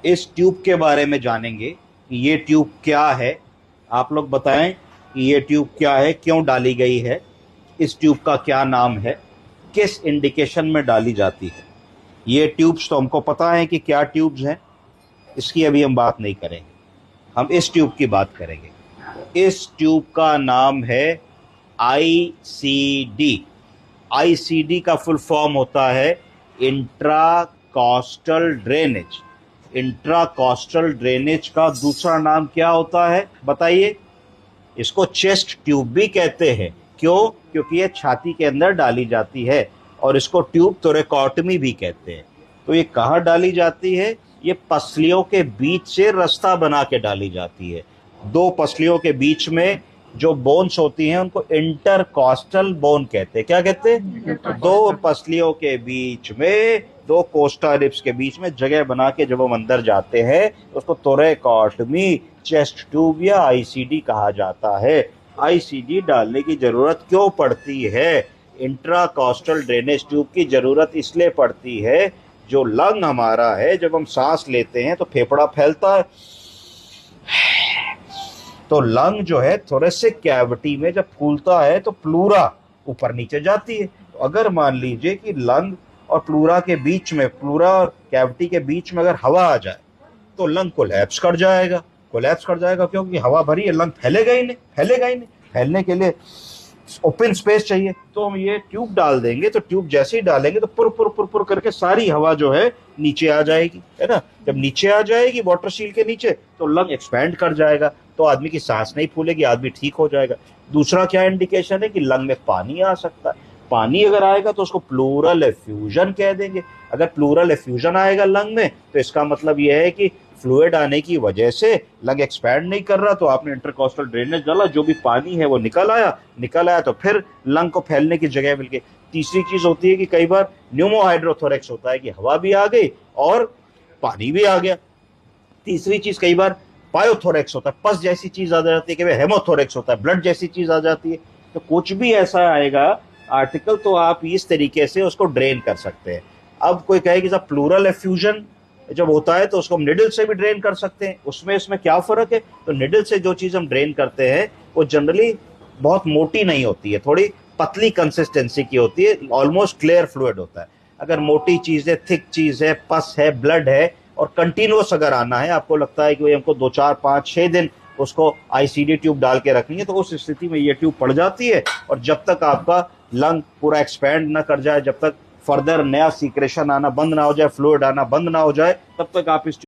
इस ट्यूब के बारे में जानेंगे कि ये ट्यूब क्या है। आप लोग बताएं कि ये ट्यूब क्या है, क्यों डाली गई है, इस ट्यूब का क्या नाम है, किस इंडिकेशन में डाली जाती है। ये ट्यूब्स तो हमको पता है कि क्या ट्यूब्स हैं, इसकी अभी हम बात नहीं करेंगे। हम इस ट्यूब की बात करेंगे। इस ट्यूब का नाम है आईसीडी। आईसीडी का फुल फॉर्म होता है इंट्राकॉस्टल ड्रेनेज। इंट्राकॉस्टल ड्रेनेज का दूसरा नाम क्या होता है बताइए। इसको चेस्ट ट्यूब भी कहते हैं। क्यों? क्योंकि ये छाती के अंदर डाली जाती है। और इसको ट्यूब थोरेकॉटमी भी कहते हैं। तो ये कहाँ डाली जाती है? ये पसलियों के बीच से रास्ता बना के डाली जाती है। दो पसलियों के बीच में जो बोन्स होती हैं उनको इंटरकॉस्टल बोन कहते हैं। क्या कहते हैं? दो पसलियों के बीच में, दो कोस्टा रिब्स के बीच में जगह बना के जब हम अंदर जाते हैं उसको थोरेकॉटमी, चेस्ट ट्यूब या आईसीडी कहा जाता है। आईसीडी डालने की जरूरत क्यों पड़ती है? इंट्राकॉस्टल ड्रेनेज ट्यूब की जरूरत इसलिए पड़ती है, जो लंग हमारा है, जब हम सांस लेते हैं तो फेफड़ा फैलता है। तो लंग जो है थोरेसिक कैविटी में जब फूलता है तो प्लूरा ऊपर नीचे जाती है। तो अगर मान लीजिए कि लंग और प्लूरा के बीच में, प्लूरा और कैविटी के बीच में अगर हवा आ जाए तो लंग कोलैप्स कर जाएगा। कोलैप्स कर जाएगा क्योंकि हवा भरी है, लंग फैलेगा ही नहीं, फैलेगा ही नहीं। फैलने के लिए ओपन स्पेस चाहिए। तो हम ये ट्यूब डाल देंगे, तो ट्यूब जैसे ही डालेंगे तो पुर पुर पुर पुर करके सारी हवा जो है नीचे आ जाएगी, है ना। जब नीचे आ जाएगी वाटर शील के नीचे तो लंग एक्सपैंड कर जाएगा, तो आदमी की सांस नहीं फूलेगी, आदमी ठीक हो जाएगा। दूसरा क्या इंडिकेशन है कि लंग में पानी आ सकता है। पानी अगर आएगा तो उसको प्लूरल एफ्यूजन कह देंगे। अगर प्लूरल एफ्यूजन आएगा लंग में तो इसका मतलब यह है कि फ्लूइड आने की वजह से लंग एक्सपैंड नहीं कर रहा, तो आपने इंटरकॉस्टल ड्रेनेज डाला, जो भी पानी है वो निकल आया तो फिर लंग को फैलने की जगह मिल गई। तीसरी चीज होती है कि कई बार न्यूमोहाइड्रोथोरेक्स होता है कि हवा भी आ गई और पानी भी आ गया। तीसरी चीज कई बार पायोथोरेक्स होता है, पस जैसी चीज आ जाती है। कई बार हेमोथोरेक्स होता है, ब्लड जैसी चीज आ जाती है। तो कुछ भी ऐसा आएगा आर्टिकल तो आप इस तरीके से उसको ड्रेन कर सकते हैं। अब कोई कहे कि साहब प्लूरल एफ्यूजन जब होता है तो उसको हम निडल से भी ड्रेन कर सकते हैं, उसमें इसमें क्या फर्क है? तो निडल से जो चीज हम ड्रेन करते हैं वो जनरली बहुत मोटी नहीं होती है, थोड़ी पतली कंसिस्टेंसी की होती है, ऑलमोस्ट क्लियर फ्लूइड होता है। अगर मोटी चीज है, थिक चीज है, पस है, ब्लड है और कंटिन्यूअस अगर आना है, आपको लगता है कि भाई हमको 2 4 5 6 दिन उसको आईसीडी ट्यूब डाल के रखनी है, तो उस स्थिति में ये ट्यूब पड़ जाती है। और जब तक आपका लंग पूरा एक्सपैंड ना कर जाए, जब तक फर्दर नया सीक्रेशन आना बंद ना हो जाए, फ्लूइड आना बंद ना हो जाए, तब तक आप इस